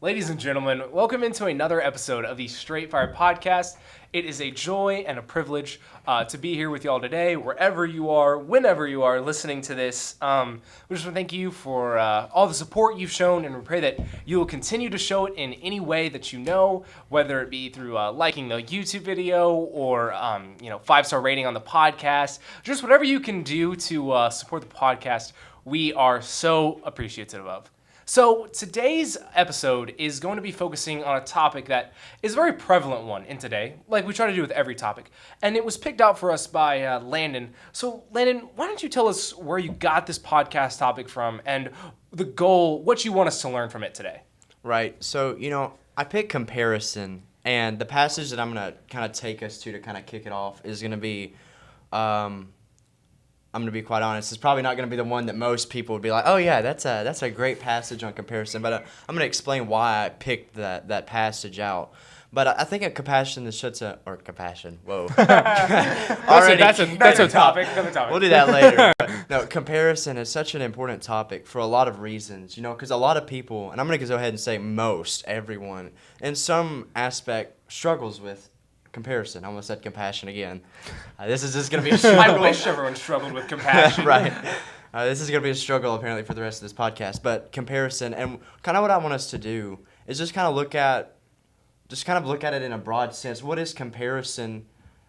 Ladies and gentlemen, welcome into another episode of the Straight Fire Podcast. It is a joy and a privilege to be here with y'all today, wherever you are, whenever you are listening to this. We just want to thank you for all the support you've shown, and we pray that you will continue to show it in any way that you know, whether it be through liking the YouTube video or 5-star rating on the podcast, just whatever you can do to support the podcast. We are so appreciative of. So today's episode is going to be focusing on a topic that is a very prevalent one in today, like we try to do with every topic. And it was picked out for us by Landon. So Landon, why don't you tell us where you got this podcast topic from and the goal, what you want us to learn from it today? Right. So, I picked comparison, and the passage that I'm going to kind of take us to kind of kick it off is going to be, I'm going to be quite honest, it's probably not going to be the one that most people would be like, oh yeah, that's a great passage on comparison, but I'm going to explain why I picked that passage out. But I think a compassion that shuts a, or compassion, whoa. That's a topic. We'll do that later. But, no, comparison is such an important topic for a lot of reasons, because a lot of people, and I'm going to go ahead and say most, everyone, in some aspect struggles with comparison. I almost said compassion again. This is just going to be a struggle. I wish everyone struggled with compassion. Right. This is going to be a struggle apparently for the rest of this podcast. But comparison, and kind of what I want us to do is just kind of look at it in a broad sense. What is comparison,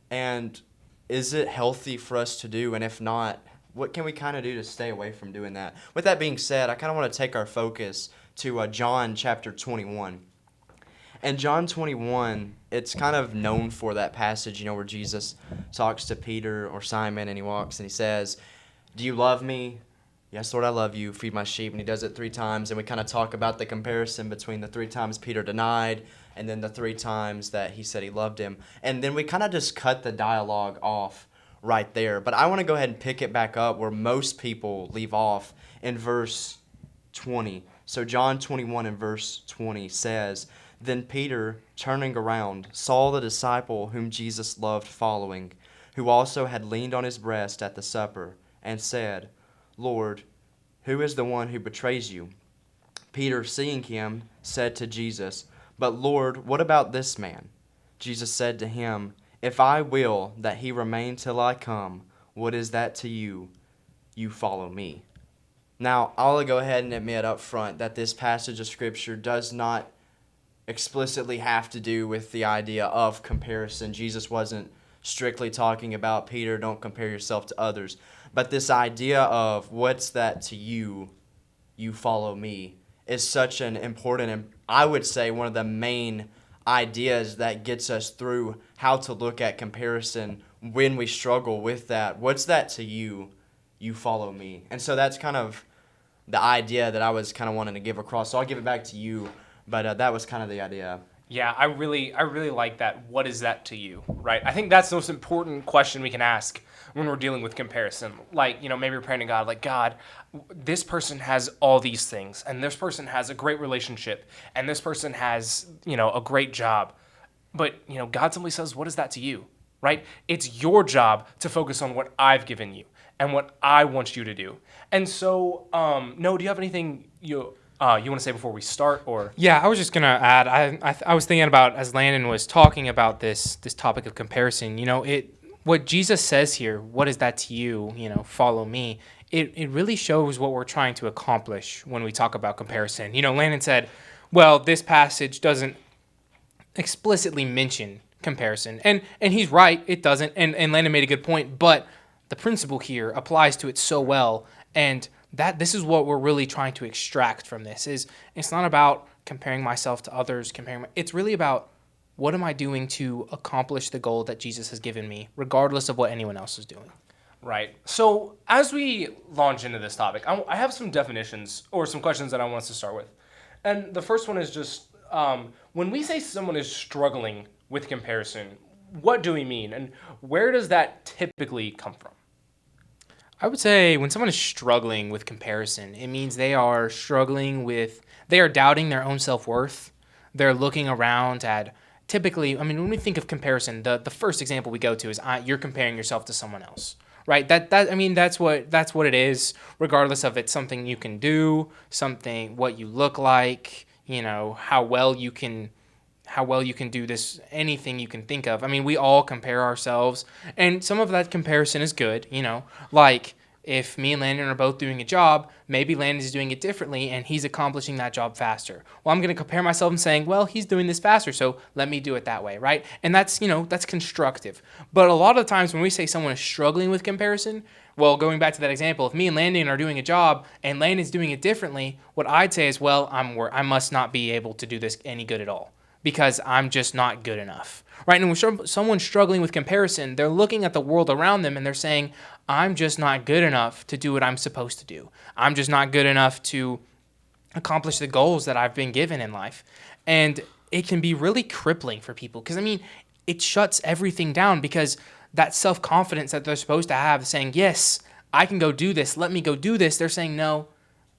and is it healthy for us to do? And if not, what can we kind of do to stay away from doing that? With that being said, I kind of want to take our focus to John chapter 21. And John 21, it's kind of known for that passage, where Jesus talks to Peter or Simon, and he walks and he says, do you love me? Yes, Lord, I love you. Feed my sheep. And he does it 3 times. And we kind of talk about the comparison between the 3 times Peter denied and then the 3 times that he said he loved him. And then we kind of just cut the dialogue off right there. But I want to go ahead and pick it back up where most people leave off in verse 20. So John 21 and verse 20 says, then Peter, turning around, saw the disciple whom Jesus loved following, who also had leaned on his breast at the supper, and said, Lord, who is the one who betrays you? Peter, seeing him, said to Jesus, but Lord, what about this man? Jesus said to him, if I will that he remain till I come, what is that to you? You follow me. Now, I'll go ahead and admit up front that this passage of Scripture does not explicitly have to do with the idea of comparison. Jesus wasn't strictly talking about, Peter, don't compare yourself to others. But this idea of what's that to you, you follow me, is such an important, and I would say one of the main ideas that gets us through how to look at comparison when we struggle with that. What's that to you, you follow me. And so that's kind of the idea that I was kind of wanting to give across. So I'll give it back to you. But that was kind of the idea. Yeah, I really like that. What is that to you, right? I think that's the most important question we can ask when we're dealing with comparison. Like, maybe you're praying to God, like, God, this person has all these things, and this person has a great relationship, and this person has, a great job. But, God simply says, what is that to you, right? It's your job to focus on what I've given you and what I want you to do. And so, Noah, do you have anything you want to say before we start, or? Yeah, I was just gonna add. I was thinking about, as Landon was talking about this topic of comparison. What Jesus says here. What is that to you? Follow me. It really shows what we're trying to accomplish when we talk about comparison. Landon said, well, this passage doesn't explicitly mention comparison, and he's right. It doesn't. And Landon made a good point. But the principle here applies to it so well, and this is what we're really trying to extract from this. Is it's not about comparing myself to others, it's really about what am I doing to accomplish the goal that Jesus has given me, regardless of what anyone else is doing. Right. So as we launch into this topic, I have some definitions or some questions that I want us to start with. And the first one is just, when we say someone is struggling with comparison, what do we mean? And where does that typically come from? I would say when someone is struggling with comparison, it means they are doubting their own self-worth. They're looking around at, typically, when we think of comparison, the first example we go to is you're comparing yourself to someone else, right? That's what it is, regardless of it's something you can do, what you look like, how well you can do this, anything you can think of. I mean, we all compare ourselves, and some of that comparison is good, like if me and Landon are both doing a job, maybe Landon's doing it differently and he's accomplishing that job faster. Well, I'm going to compare myself and saying, well, he's doing this faster, so let me do it that way, right? And that's constructive. But a lot of times when we say someone is struggling with comparison, well, going back to that example, if me and Landon are doing a job and Landon's doing it differently, what I'd say is, well, I must not be able to do this any good at all because I'm just not good enough, right? And when someone's struggling with comparison, they're looking at the world around them and they're saying, I'm just not good enough to do what I'm supposed to do. I'm just not good enough to accomplish the goals that I've been given in life. And it can be really crippling for people because, it shuts everything down because that self-confidence that they're supposed to have saying, yes, I can go do this, let me go do this, they're saying, no,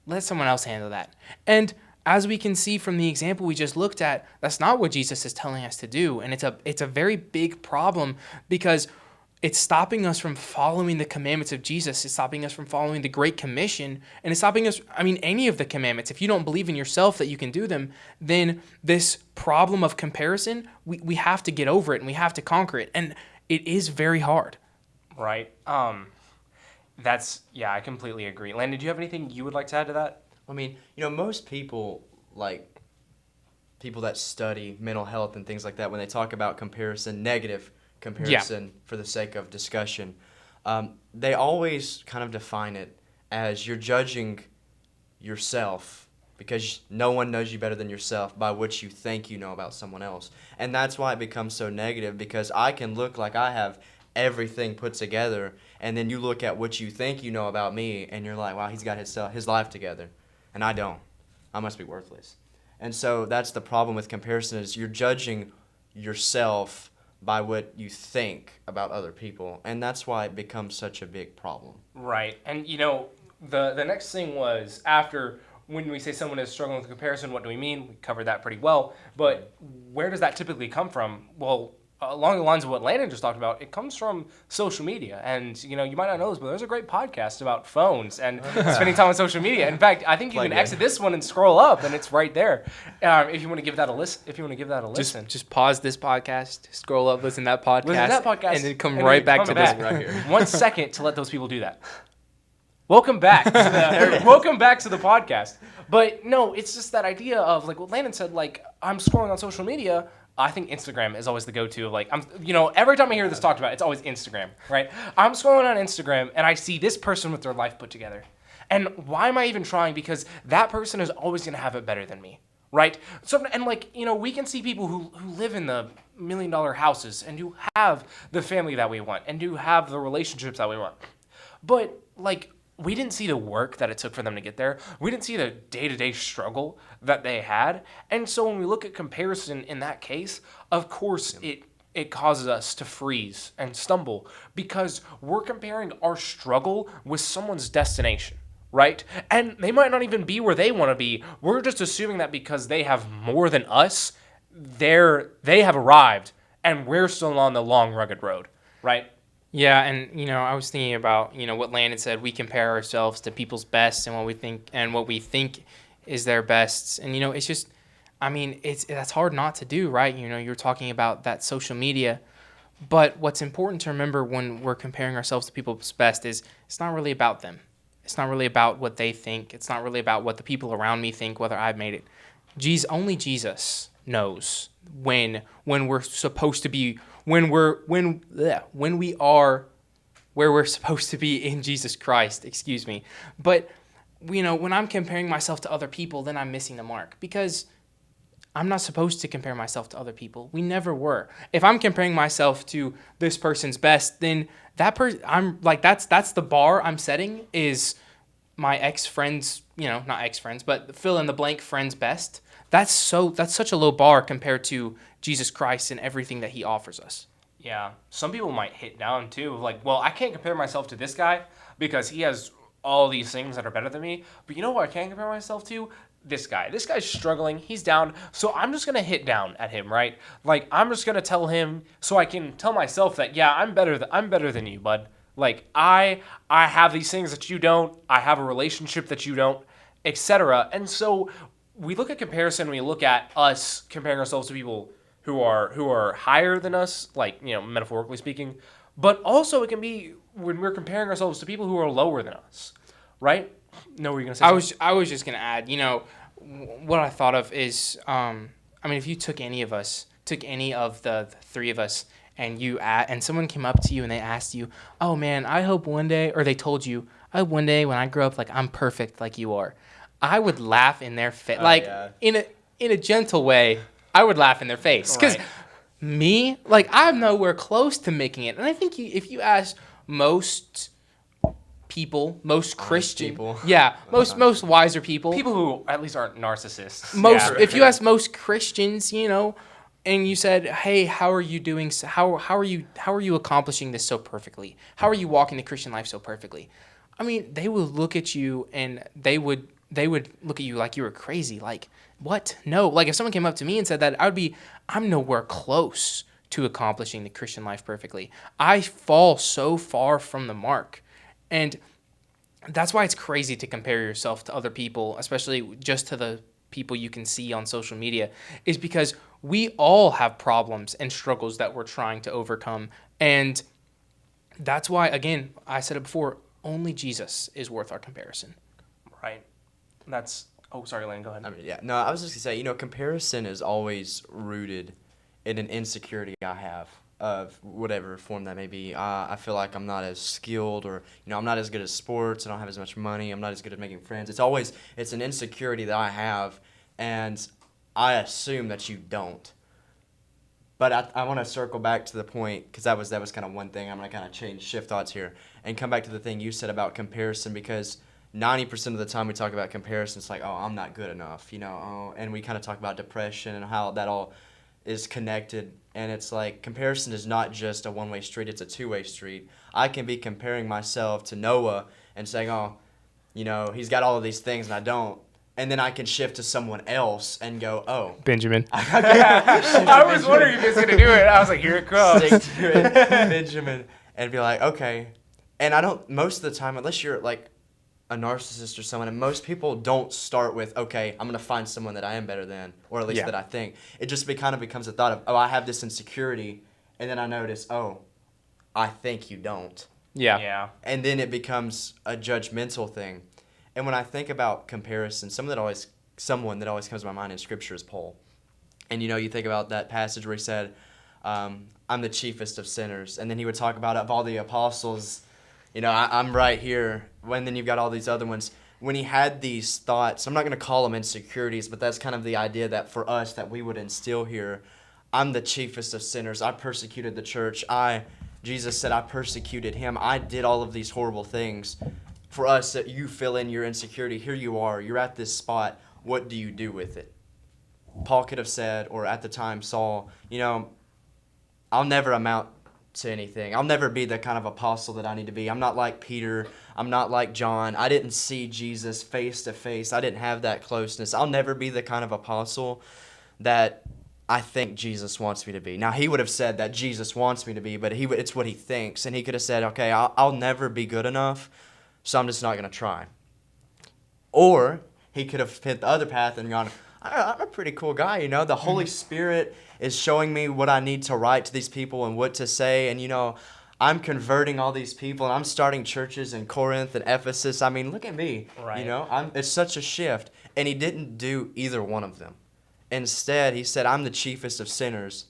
let someone else handle that. And as we can see from the example we just looked at, that's not what Jesus is telling us to do. And it's a very big problem because it's stopping us from following the commandments of Jesus. It's stopping us from following the Great Commission. And it's stopping us, any of the commandments. If you don't believe in yourself that you can do them, then this problem of comparison, we have to get over it and we have to conquer it. And it is very hard. Right. I completely agree. Landon, do you have anything you would like to add to that? Most people, like people that study mental health and things like that, when they talk about comparison, negative comparison for the sake of discussion, they always kind of define it as you're judging yourself because no one knows you better than yourself by what you think you know about someone else. And that's why it becomes so negative because I can look like I have everything put together and then you look at what you think you know about me and you're like, wow, he's got his life together and I don't. I must be worthless. And so that's the problem with comparison is you're judging yourself by what you think about other people, and that's why it becomes such a big problem. Right. And the next thing was after when we say someone is struggling with comparison, what do we mean? We covered that pretty well, but where does that typically come from? Well, along the lines of what Landon just talked about, it comes from social media. And, you might not know this, but there's a great podcast about phones and spending time on social media. In fact, I think you can exit this one and scroll up, and it's right there. If you want to give that a listen. Just pause this podcast, scroll up, listen to that podcast, and then come right back to this right here. 1 second to let those people do that. Welcome back to the podcast. But no, it's just that idea of like what Landon said, like I'm scrolling on social media. I think Instagram is always the go-to. Like every time I hear this talked about, it's always Instagram, right? I'm scrolling on Instagram and I see this person with their life put together. And why am I even trying? Because that person is always going to have it better than me, right? So, and we can see people who live in the $1 million houses and who have the family that we want and who have the relationships that we want. But we didn't see the work that it took for them to get there. We didn't see the day-to-day struggle that they had. And so when we look at comparison in that case, of course it causes us to freeze and stumble because we're comparing our struggle with someone's destination, right? And they might not even be where they want to be. We're just assuming that because they have more than us, they have arrived and we're still on the long, rugged road, right? Yeah, and I was thinking about what Landon said. We compare ourselves to people's best and what we think is their best, and it's just, that's hard not to do, right? You're talking about that social media, but what's important to remember when we're comparing ourselves to people's best is it's not really about them. It's not really about what they think. It's not really about what the people around me think, whether I've made it. Only Jesus knows when we're supposed to be. When we are where we're supposed to be in Jesus Christ, excuse me. But, when I'm comparing myself to other people, then I'm missing the mark because I'm not supposed to compare myself to other people. We never were. If I'm comparing myself to this person's best, then that person, I'm like, that's the bar I'm setting is my ex-friend's, not ex-friends, but fill in the blank friend's best. That's such a low bar compared to Jesus Christ and everything that he offers us. Yeah. Some people might hit down too. Like, well, I can't compare myself to this guy because he has all these things that are better than me. But you know what I can compare myself to? This guy. This guy's struggling. He's down. So I'm just going to hit down at him, right? Like, I'm just going to tell him so I can tell myself that, yeah, I'm better than you, bud. Like, I have these things that you don't. I have a relationship that you don't, etc. And so we look at comparison, we look at us comparing ourselves to people who are higher than us, like, metaphorically speaking, but also it can be when we're comparing ourselves to people who are lower than us, right? No, were you gonna say something? I was just gonna add, what I thought of is, if you took any of the three of us, and someone came up to you and they asked you, "Oh man, I hope one day," or they told you, "I hope one day when I grow up, like I'm perfect like you are," I would laugh in their face, in a gentle way. I would laugh in their face because Right. me, like I'm nowhere close to making it, and I think if you ask most people, most Christian people. yeah, most wiser people, People who at least aren't narcissists. most Yeah. if you ask most Christians, and you said, "Hey, how are you doing? How are you accomplishing this so perfectly? How are you walking the Christian life so perfectly?" I mean, they would look at you and they would look at you like you were crazy. Like, what? No. Like if someone came up to me and said that, I'm nowhere close to accomplishing the Christian life perfectly. I fall so far from the mark. And that's why it's crazy to compare yourself to other people, especially just to the people you can see on social media, is because we all have problems and struggles that we're trying to overcome. And that's why, again, I said it before, only Jesus is worth our comparison. Right. That's. Oh, sorry, Lane. Go ahead. I mean, yeah. No, I was just gonna say, comparison is always rooted in an insecurity I have of whatever form that may be. I feel like I'm not as skilled, or I'm not as good at sports. I don't have as much money. I'm not as good at making friends. It's an insecurity that I have, and I assume that you don't. But I want to circle back to the point, because that was kind of one thing. I'm going to kind of shift thoughts here, and come back to the thing you said about comparison, because 90% of the time we talk about comparison, it's like, oh, I'm not good enough, and we kind of talk about depression and how that all is connected, and it's like comparison is not just a one-way street, it's a two-way street. I can be comparing myself to Noah and saying, oh, he's got all of these things and I don't, and then I can shift to someone else and go, oh, Benjamin. I was wondering if he was going to do it. I was like, here it comes. stick to it, Benjamin, and be like, okay. And I don't, most of the time, unless you're like a narcissist or someone, and most people don't start with, okay, I'm going to find someone that I am better than, or at least that I think. It just kind of becomes a thought of, oh, I have this insecurity, and then I notice, oh, I think you don't. Yeah. Yeah. And then it becomes a judgmental thing. And when I think about comparison, someone that always comes to my mind in Scripture is Paul. And you think about that passage where he said, I'm the chiefest of sinners. And then he would talk about, of all the apostles, I'm right here. And then you've got all these other ones. When he had these thoughts, I'm not going to call them insecurities, but that's kind of the idea that for us that we would instill here. I'm the chiefest of sinners. I persecuted the church. Jesus said I persecuted him. I did all of these horrible things. For us, that you fill in your insecurity. Here you are. You're at this spot. What do you do with it? Paul could have said, or at the time Saul, I'll never amount to anything. I'll never be the kind of apostle that I need to be. I'm not like Peter. I'm not like John. I didn't see Jesus face to face. I didn't have that closeness. I'll never be the kind of apostle that I think Jesus wants me to be. Now, he would have said that Jesus wants me to be, but it's what he thinks. And he could have said, okay, I'll never be good enough, so I'm just not going to try. Or he could have hit the other path and gone, I'm a pretty cool guy, The Holy Spirit is showing me what I need to write to these people and what to say. And, I'm converting all these people, and I'm starting churches in Corinth and Ephesus. I mean, look at me. Right. It's such a shift. And he didn't do either one of them. Instead, he said, I'm the chiefest of sinners,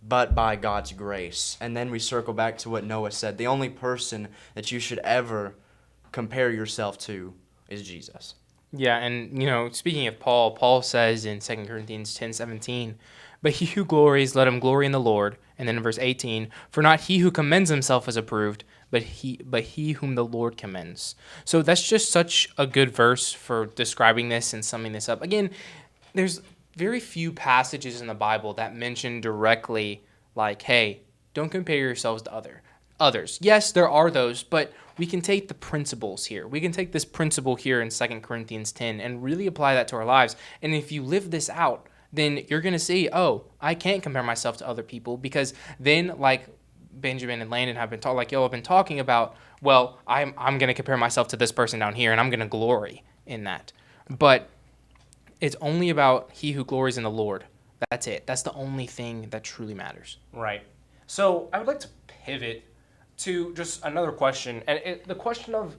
but by God's grace. And then we circle back to what Noah said. The only person that you should ever compare yourself to is Jesus. Yeah, and speaking of Paul says in 2 Corinthians 10:17, but he who glories, let him glory in the Lord. And then in verse 18, for not he who commends himself is approved, but he whom the Lord commends. So that's just such a good verse for describing this and summing this up. Again, there's very few passages in the Bible that mention directly, like, hey, don't compare yourselves to others. Yes, there are those, but we can take the principles here. We can take this principle here in 2 Corinthians 10 and really apply that to our lives. And if you live this out, then you're going to see, oh, I can't compare myself to other people, because then, like Benjamin and Landon have been like y'all have been talking about, well, I'm going to compare myself to this person down here, and I'm going to glory in that. But it's only about he who glories in the Lord. That's it. That's the only thing that truly matters. Right. So I would like to pivot to just another question, and the question of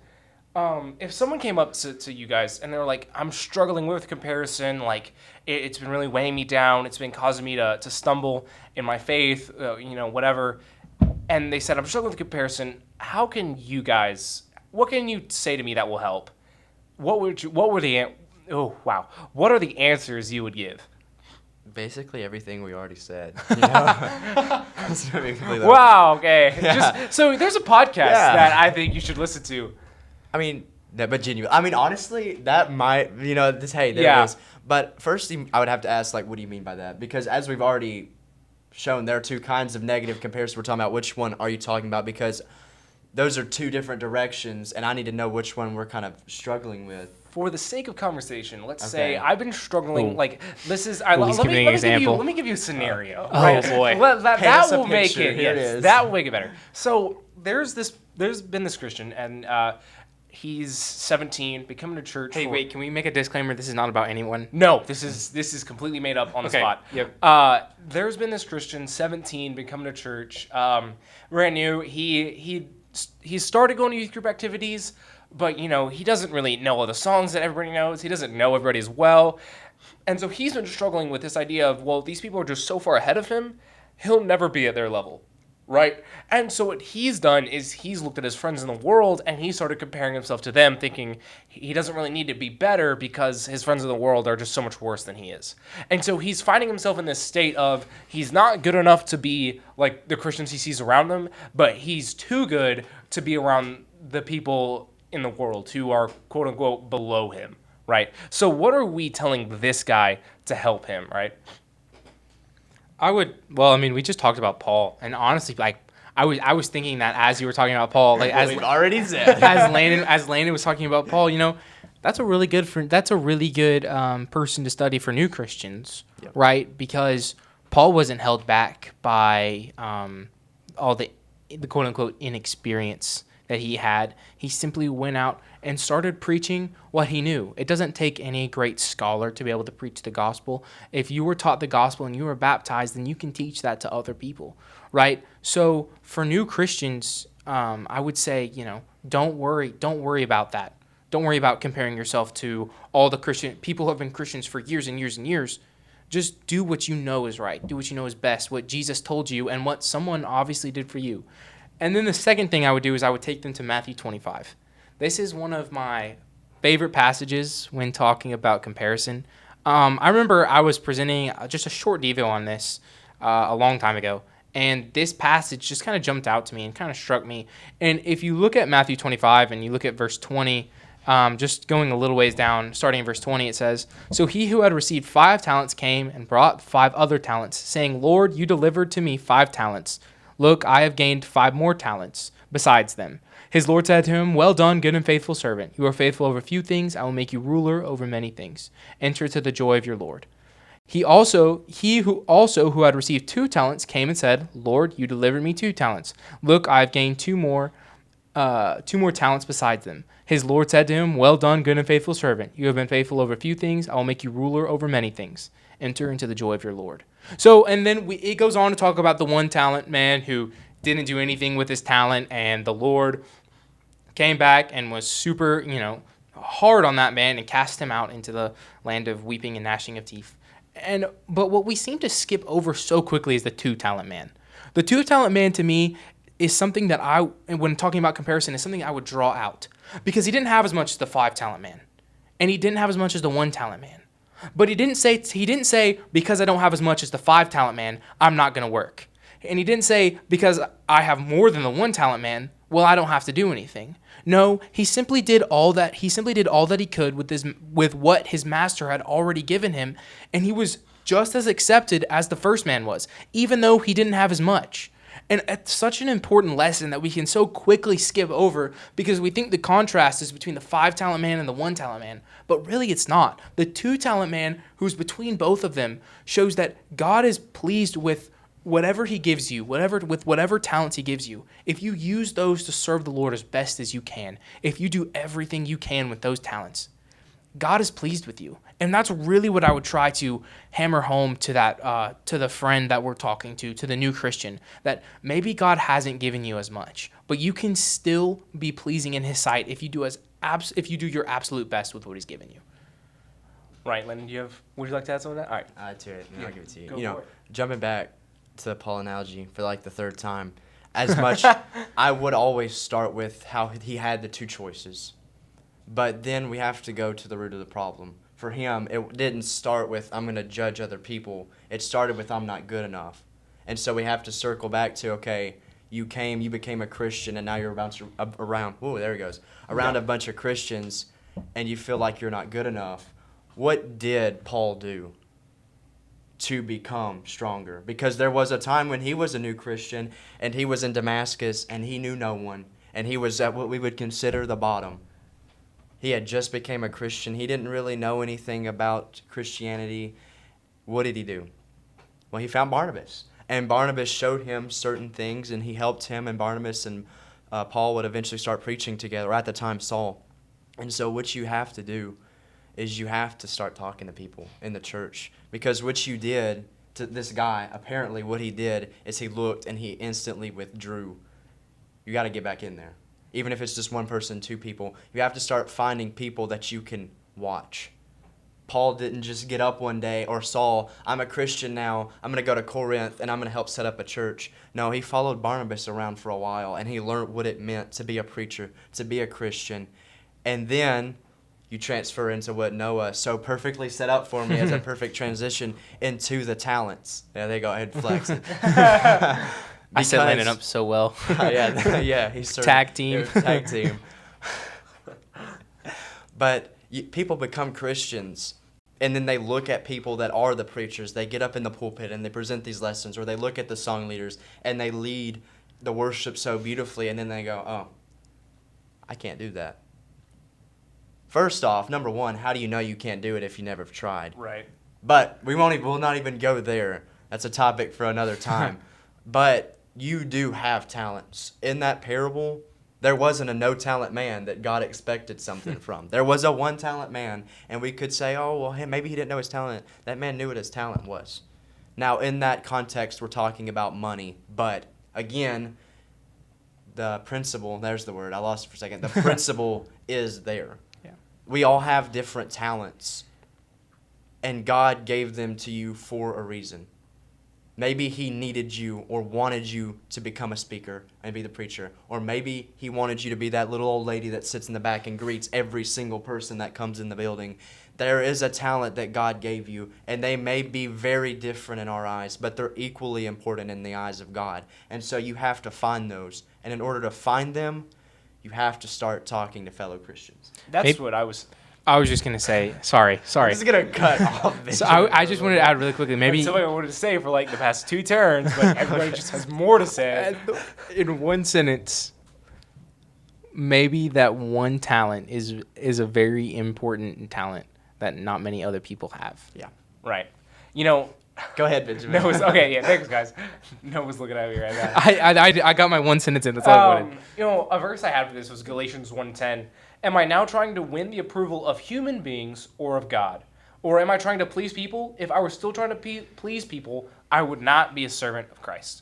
if someone came up to you guys and they're like, I'm struggling with comparison, like it's been really weighing me down, it's been causing me to stumble in my faith, whatever, and they said, I'm struggling with comparison, what can you say to me that will help? What are the answers you would give? Basically everything we already said. You know? Wow, okay. Yeah. So there's a podcast that I think you should listen to. I mean, but genuine. I mean, honestly, that might, there it is. But first, I would have to ask, like, what do you mean by that? Because as we've already shown, there are two kinds of negative comparisons we're talking about. Which one are you talking about? Because those are two different directions, and I need to know which one we're kind of struggling with. For the sake of conversation, let's say I've been struggling. Like this is. Let me give you a scenario. Right? Oh boy, that will make it. Yes, that will make it better. So there's been this Christian, and he's 17, becoming a church. Hey, wait, can we make a disclaimer? This is not about anyone. No, this is completely made up on the spot. Yep. There's been this Christian, 17, becoming a church, brand new. He started going to youth group activities, but he doesn't really know all the songs that everybody knows. He doesn't know everybody as well, and so he's been struggling with this idea of, well, these people are just so far ahead of him, he'll never be at their level. Right? And so what he's done is he's looked at his friends in the world and he started comparing himself to them, thinking he doesn't really need to be better because his friends in the world are just so much worse than he is. And so he's finding himself in this state of he's not good enough to be like the Christians he sees around him, but he's too good to be around the people in the world who are quote unquote below him. Right? So what are we telling this guy to help him, right? We just talked about Paul, and honestly, like, I was thinking that as you were talking about Paul, like, as already said, as Landon was talking about Paul, that's a really good person to study for new Christians, right? Because Paul wasn't held back by all the quote unquote inexperience that he had. He simply went out and started preaching what he knew. It doesn't take any great scholar to be able to preach the gospel. If you were taught the gospel and you were baptized, then you can teach that to other people, right? So for new Christians, I would say, don't worry about that. Don't worry about comparing yourself to all the people who have been Christians for years and years and years. Just do what you know is right. Do what you know is best, what Jesus told you and what someone obviously did for you. And then the second thing I would do is I would take them to Matthew 25. This is one of my favorite passages when talking about comparison. I remember I was presenting just a short devo on this a long time ago, and this passage just kind of jumped out to me and kind of struck me. And if you look at Matthew 25 and you look at verse 20, just going a little ways down, starting in verse 20, it says, "So he who had received 5 talents came and brought 5 other talents, saying, 'Lord, you delivered to me 5 talents. Look, I have gained 5 more talents besides them.' His Lord said to him, 'Well done, good and faithful servant. You are faithful over few things. I will make you ruler over many things. Enter to the joy of your Lord.' He who had received 2 talents came and said, 'Lord, you delivered me 2 talents. Look, I have gained 2 more talents besides them.' His Lord said to him, 'Well done, good and faithful servant. You have been faithful over few things. I will make you ruler over many things. Enter into the joy of your Lord.'" So, and then it goes on to talk about the 1 talent man who didn't do anything with his talent, and the Lord came back and was super, hard on that man and cast him out into the land of weeping and gnashing of teeth. But what we seem to skip over so quickly is the 2 talent man. The 2 talent man to me is something that when talking about comparison, is something I would draw out, because he didn't have as much as the 5 talent man, and he didn't have as much as the 1 talent man. But he didn't say because I don't have as much as the 5 talent man, I'm not going to work. And he didn't say because I have more than the 1 talent man, well, I don't have to do anything. No, he simply did all that he could with what his master had already given him, and he was just as accepted as the first man was, even though he didn't have as much. And it's such an important lesson that we can so quickly skip over, because we think the contrast is between the 5 talent man and the 1 talent man, but really it's not. The 2 talent man, who's between both of them, shows that God is pleased with whatever he gives you, whatever talents he gives you. If you use those to serve the Lord as best as you can, if you do everything you can with those talents, God is pleased with you. And that's really what I would try to hammer home to that, to the friend that we're talking to the new Christian, that maybe God hasn't given you as much, but you can still be pleasing in his sight if you do if you do your absolute best with what he's given you. Right, Landon, would you like to add something to that? All right. I'll give it to you. Go You know, for it. jumping back to the Paul analogy for like the third time, as much I would always start with how he had the two choices. But then we have to go to the root of the problem. For him, it didn't start with, I'm going to judge other people. It started with, I'm not good enough. And so we have to circle back to, okay, you became a Christian, and now you're around a bunch of Christians, and you feel like you're not good enough. What did Paul do to become stronger? Because there was a time when he was a new Christian, and he was in Damascus, and he knew no one, and he was at what we would consider the bottom. He had just became a Christian. He didn't really know anything about Christianity. What did he do? Well, he found Barnabas. And Barnabas showed him certain things, and he helped him. And Barnabas and Paul would eventually start preaching together, or at the time Saul. And so what you have to do is you have to start talking to people in the church. Because what you did to this guy, apparently what he did is he looked and he instantly withdrew. You got to get back in there. Even if it's just one person, two people, you have to start finding people that you can watch. Paul didn't just get up one day, or Saul, I'm a Christian now, I'm going to go to Corinth and I'm going to help set up a church. No, he followed Barnabas around for a while, and he learned what it meant to be a preacher, to be a Christian. And then you transfer into what Noah so perfectly set up for me as a perfect transition into the talents. Yeah, there you go, ahead, flex it. I set Landon up so well. yeah, he's tag team. Tag team. But people become Christians, and then they look at people that are the preachers. They get up in the pulpit and they present these lessons, or they look at the song leaders and they lead the worship so beautifully, and then they go, "Oh, I can't do that." First off, number one, how do you know you can't do it if you never have tried? Right. But we'll not even go there. That's a topic for another time. But you do have talents. In that parable, there wasn't a no-talent man that God expected something from. There was a one-talent man, and we could say, oh, well, maybe he didn't know his talent. That man knew what his talent was. Now, in that context, we're talking about money. But, again, the principle, there's the word, I lost it for a second. The principle is there. Yeah. We all have different talents, and God gave them to you for a reason. Maybe he needed you or wanted you to become a speaker and be the preacher. Or maybe he wanted you to be that little old lady that sits in the back and greets every single person that comes in the building. There is a talent that God gave you, and they may be very different in our eyes, but they're equally important in the eyes of God. And so you have to find those. And in order to find them, you have to start talking to fellow Christians. That's what I was just going to say, sorry. I'm just going to cut off this. So I just wanted to add really quickly, maybe... That's something I wanted to say for like the past two turns, but everybody just has more to say. In one sentence, maybe that one talent is a very important talent that not many other people have. Yeah. Right. You know... Go ahead, Benjamin. Okay, yeah, thanks, guys. Noah's looking at me right now. I got my one sentence in. That's all I wanted. You know, a verse I had for this was Galatians 1:10. Am I now trying to win the approval of human beings or of God? Or am I trying to please people? If I were still trying to please people, I would not be a servant of Christ.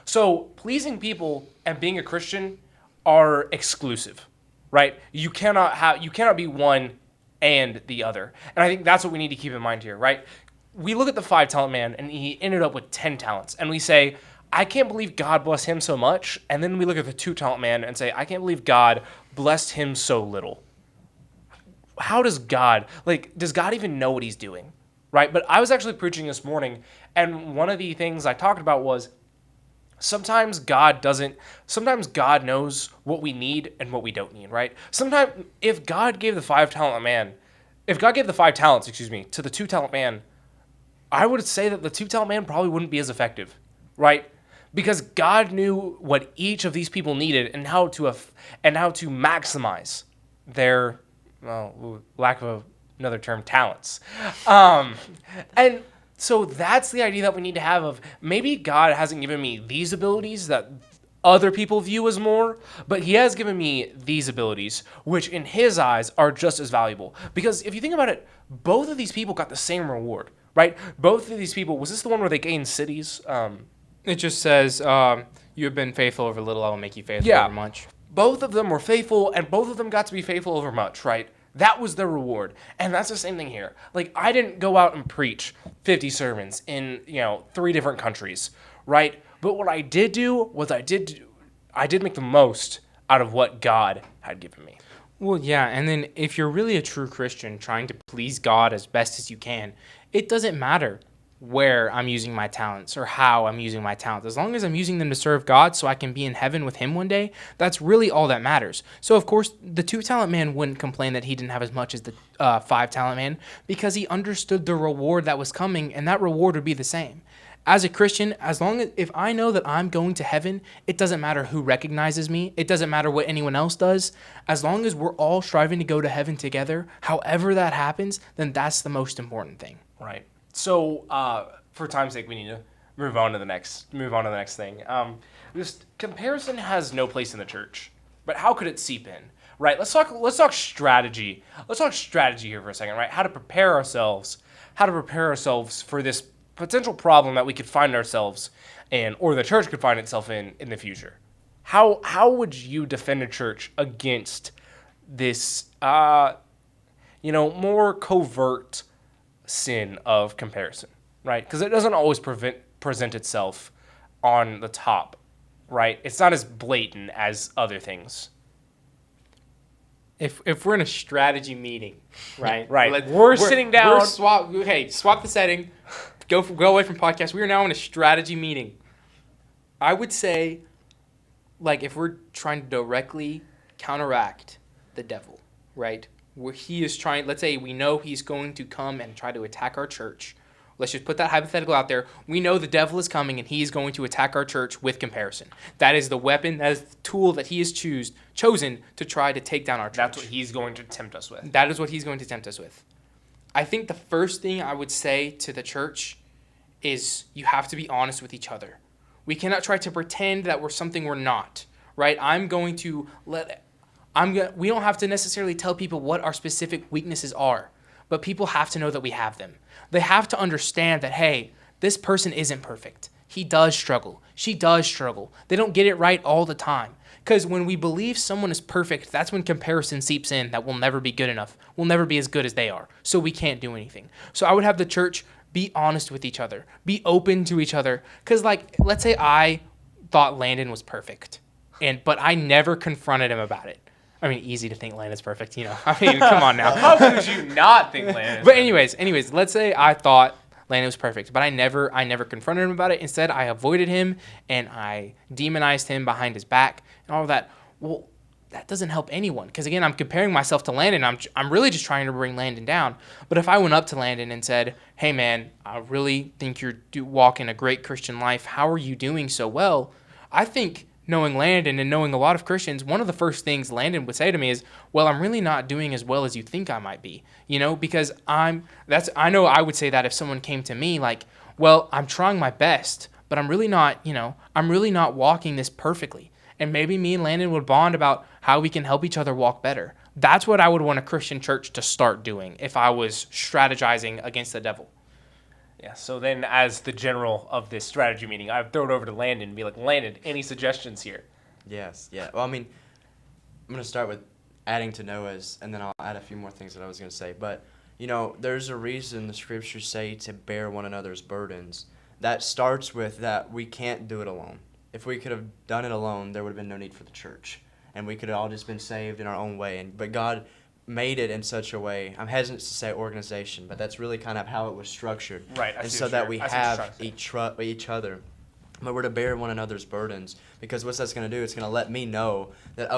So pleasing people and being a Christian are exclusive, right? You cannot be one and the other. And I think that's what we need to keep in mind here, right? We look at the 5-talent man, and he ended up with 10 talents. And we say, I can't believe God blessed him so much. And then we look at the 2-talent man and say, I can't believe God blessed him so little. How does God even know what he's doing? Right? But I was actually preaching this morning, and one of the things I talked about was sometimes God knows what we need and what we don't need, right? Sometimes if God gave the 5 talents, to the 2-talent man, I would say that the 2-talent man probably wouldn't be as effective, right? Because God knew what each of these people needed and how to maximize their, lack of another term, talents. And so that's the idea that we need to have of maybe God hasn't given me these abilities that other people view as more, but he has given me these abilities, which in his eyes are just as valuable. Because if you think about it, both of these people got the same reward, right? Both of these people, was this the one where they gained cities? It just says, you have been faithful over little, I will make you faithful Yeah. over much. Both of them were faithful, and both of them got to be faithful over much, right? That was their reward. And that's the same thing here. Like, I didn't go out and preach 50 sermons in, 3 different countries, right? But what I did do was I did make the most out of what God had given me. Well, yeah, and then if you're really a true Christian trying to please God as best as you can, it doesn't matter where I'm using my talents or how I'm using my talents. As long as I'm using them to serve God so I can be in heaven with him one day, that's really all that matters. So, of course, the 2-talent man wouldn't complain that he didn't have as much as the 5-talent man because he understood the reward that was coming, and that reward would be the same. As a Christian, as long as if I know that I'm going to heaven, it doesn't matter who recognizes me. It doesn't matter what anyone else does. As long as we're all striving to go to heaven together, however that happens, then that's the most important thing. Right. So, for time's sake, we need to move on to the next thing. Just comparison has no place in the church, but how could it seep in? Right. Let's talk strategy. Let's talk strategy here for a second. Right. How to prepare ourselves for this potential problem that we could find ourselves in, or the church could find itself in the future. How would you defend a church against this, more covert sin of comparison, right? Because it doesn't always present itself on the top, right? It's not as blatant as other things. If we're in a strategy meeting, right? Right. We're sitting down. Swap the setting. Go away from podcast. We are now in a strategy meeting. I would say, like, if we're trying to directly counteract the devil, right? Where he is trying, let's say we know he's going to come and try to attack our church. Let's just put that hypothetical out there. We know the devil is coming and he is going to attack our church with comparison. That is the weapon, that is the tool that he has chosen to try to take down our church. That's what he's going to tempt us with. That is what he's going to tempt us with. I think the first thing I would say to the church is you have to be honest with each other. We cannot try to pretend that we're something we're not, right? We don't have to necessarily tell people what our specific weaknesses are, but people have to know that we have them. They have to understand that, hey, this person isn't perfect. He does struggle. She does struggle. They don't get it right all the time. Because when we believe someone is perfect, that's when comparison seeps in that we'll never be good enough. We'll never be as good as they are. So we can't do anything. So I would have the church be honest with each other. Be open to each other. Because, let's say I thought Landon was perfect, but I never confronted him about it. I mean, easy to think Landon's perfect, I mean, come on now. How could you not think Landon? But anyways, let's say I thought Landon was perfect, but I never confronted him about it. Instead, I avoided him and I demonized him behind his back and all of that. Well, that doesn't help anyone because, again, I'm comparing myself to Landon. I'm really just trying to bring Landon down. But if I went up to Landon and said, hey, man, I really think you're walking a great Christian life. How are you doing so well? I think knowing Landon and knowing a lot of Christians, one of the first things Landon would say to me is, well, I'm really not doing as well as you think I might be, because I know I would say that if someone came to me like, well, I'm trying my best, but I'm really not walking this perfectly. And maybe me and Landon would bond about how we can help each other walk better. That's what I would want a Christian church to start doing if I was strategizing against the devil. Yeah, so then as the general of this strategy meeting, I'd throw it over to Landon and be like, Landon, any suggestions here? Yes, yeah. Well, I mean, I'm going to start with adding to Noah's, and then I'll add a few more things that I was going to say. But, there's a reason the scriptures say to bear one another's burdens. That starts with that we can't do it alone. If we could have done it alone, there would have been no need for the church. And we could have all just been saved in our own way. But God made it in such a way, I'm hesitant to say organization, but that's really kind of how it was structured. Right. And so that we have each other. But we're to bear one another's burdens, because what's that's going to do, it's going to let me know that,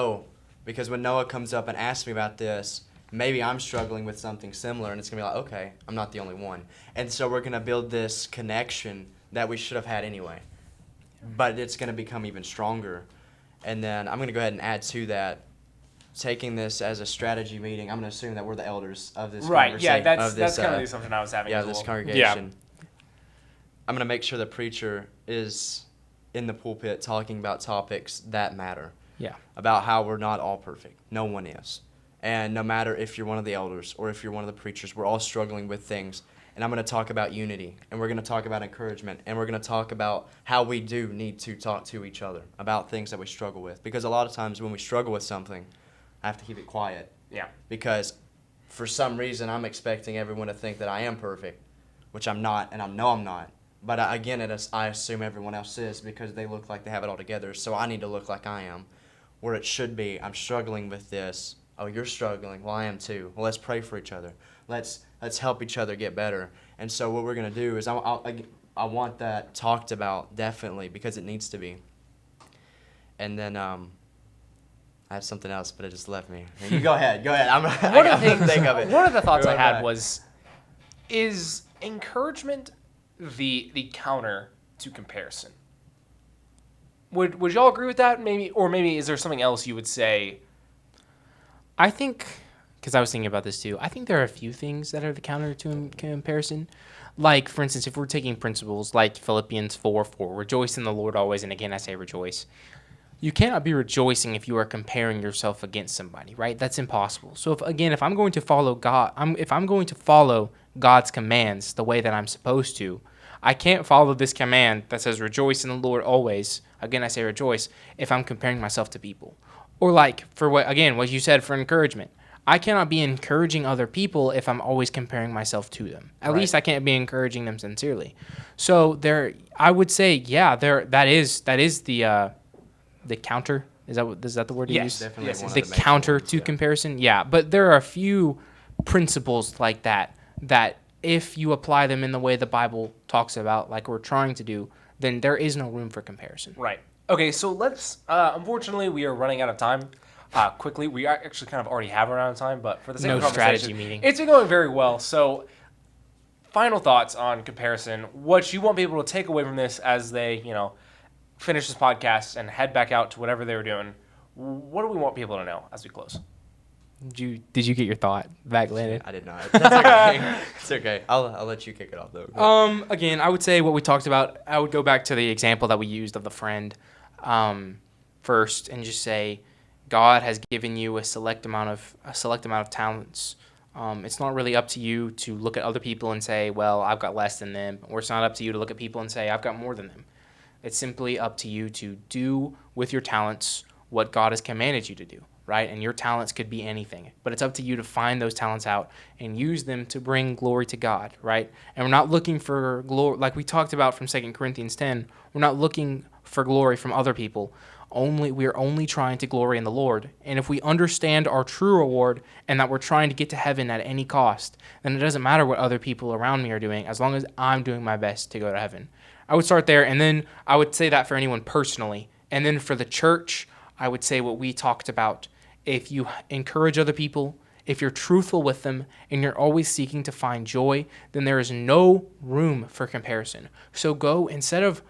because when Noah comes up and asks me about this, maybe I'm struggling with something similar, and it's going to be like, okay, I'm not the only one. And so we're going to build this connection that we should have had anyway. But it's going to become even stronger. And then I'm going to go ahead and add to that, taking this as a strategy meeting. I'm going to assume that we're the elders of this conversation. Right, yeah, that's kind of the assumption I was having. Yeah, this congregation. Yeah. I'm going to make sure the preacher is in the pulpit talking about topics that matter. Yeah. About how we're not all perfect. No one is. And no matter if you're one of the elders or if you're one of the preachers, we're all struggling with things. And I'm going to talk about unity, and we're going to talk about encouragement, and we're going to talk about how we do need to talk to each other about things that we struggle with. Because a lot of times when we struggle with something, I have to keep it quiet. Yeah. Because for some reason, I'm expecting everyone to think that I am perfect, which I'm not, and I know I'm not. But again, I assume everyone else is because they look like they have it all together, so I need to look like I am. Where it should be, I'm struggling with this. Oh, you're struggling. Well, I am too. Well, let's pray for each other. Let's help each other get better. And so what we're going to do is I want that talked about, definitely, because it needs to be. And then I have something else, but it just left me. You go ahead. Go ahead. I got to think of it. One of the thoughts I Go had back. was, is encouragement the counter to comparison? Would y'all agree with that? Maybe is there something else you would say? I think, because I was thinking about this too, I think there are a few things that are the counter to comparison. Like, for instance, if we're taking principles like Philippians 4:4, rejoice in the Lord always, and again I say rejoice. You cannot be rejoicing if you are comparing yourself against somebody, right? That's impossible. So if I'm going to follow God, if I'm going to follow God's commands the way that I'm supposed to, I can't follow this command that says rejoice in the Lord always. Again, I say rejoice if I'm comparing myself to people. Or like what you said for encouragement. I cannot be encouraging other people if I'm always comparing myself to them. At least I can't be encouraging them sincerely. So I would say, that is the counter. Is that the word you Yes, use? Definitely Yes, one of The major counter ones, to yeah. comparison. Yeah, but there are a few principles like that if you apply them in the way the Bible talks about, like we're trying to do, then there is no room for comparison. Right. Okay, so let's. Unfortunately, we are running out of time. Quickly, we actually kind of already have run out of time, but for the sake No of conversation, strategy meeting. it's been going very well. So, final thoughts on comparison. What you want people to take away from this as they, finish this podcast and head back out to whatever they were doing. What do we want people to know as we close? Did you get your thought back, Landon? I did not. That's okay. It's okay. I'll let you kick it off, though. Again, I would say what we talked about. I would go back to the example that we used of the friend first, and just say, God has given you a select amount of talents. It's not really up to you to look at other people and say, well, I've got less than them, or it's not up to you to look at people and say, I've got more than them. It's simply up to you to do with your talents what God has commanded you to do. Right? And your talents could be anything, but it's up to you to find those talents out and use them to bring glory to God, right? And we're not looking for glory, like we talked about from 2 Corinthians 10, we're not looking for glory from other people. We're only trying to glory in the Lord. And if we understand our true reward and that we're trying to get to heaven at any cost, then it doesn't matter what other people around me are doing as long as I'm doing my best to go to heaven. I would start there, and then I would say that for anyone personally. And then for the church, I would say what we talked about. If you encourage other people, if you're truthful with them, and you're always seeking to find joy, then there is no room for comparison. So go, instead of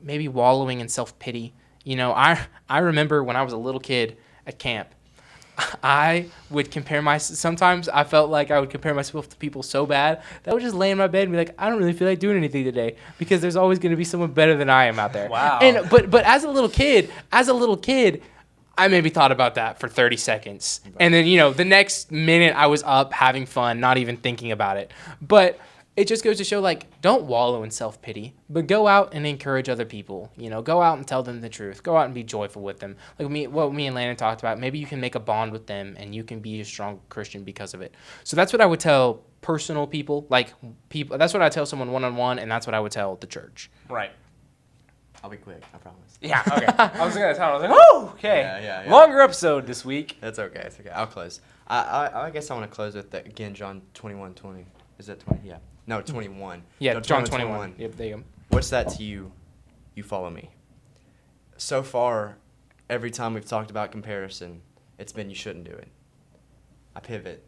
maybe wallowing in self-pity. I remember when I was a little kid at camp, I would sometimes I felt like I would compare myself to people so bad that I would just lay in my bed and be like, I don't really feel like doing anything today because there's always going to be someone better than I am out there. Wow. But as a little kid, I maybe thought about that for 30 seconds. And then, the next minute I was up having fun, not even thinking about it. But it just goes to show, don't wallow in self-pity, but go out and encourage other people. Go out and tell them the truth. Go out and be joyful with them. What me and Landon talked about, maybe you can make a bond with them and you can be a strong Christian because of it. So that's what I would tell personal people, that's what I tell someone one-on-one, and that's what I would tell the church. Right. I'll be quick, I promise. Yeah, okay. I was going to tell him, I was like, oh, okay. Yeah. Longer episode this week. That's okay. It's okay. I'll close. I guess I want to close with that again. John 21:20. Is that 20? Yeah. No, 21. Yeah, No, John 21. Yep, there you go. What's that to you? You follow me. So far, every time we've talked about comparison, it's been you shouldn't do it. I pivot.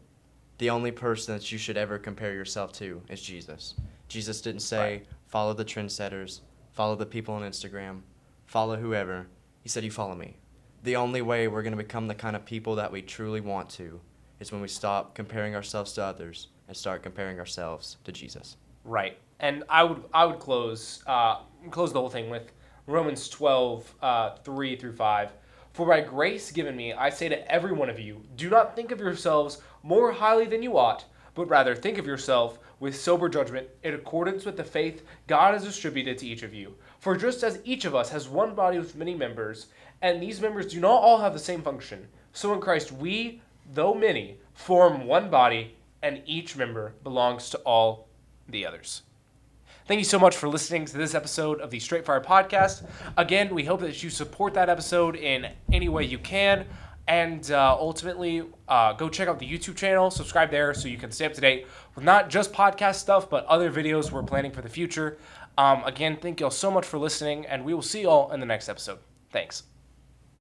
The only person that you should ever compare yourself to is Jesus. Jesus didn't say, follow the trendsetters, follow the people on Instagram, follow whoever. He said, you follow me. The only way we're going to become the kind of people that we truly want to is when we stop comparing ourselves to others and start comparing ourselves to Jesus. Right. And I would close the whole thing with, Romans 12, 3 through 5. For by grace given me, I say to every one of you, do not think of yourselves more highly than you ought, but rather think of yourself with sober judgment in accordance with the faith God has distributed to each of you. For just as each of us has one body with many members, and these members do not all have the same function, so in Christ we, though many, form one body, and each member belongs to all the others. Thank you so much for listening to this episode of the Straight Fire Podcast. Again, we hope that you support that episode in any way you can. And ultimately, go check out the YouTube channel, subscribe there so you can stay up to date with not just podcast stuff, but other videos we're planning for the future. Again, thank you all so much for listening, and we will see you all in the next episode. Thanks.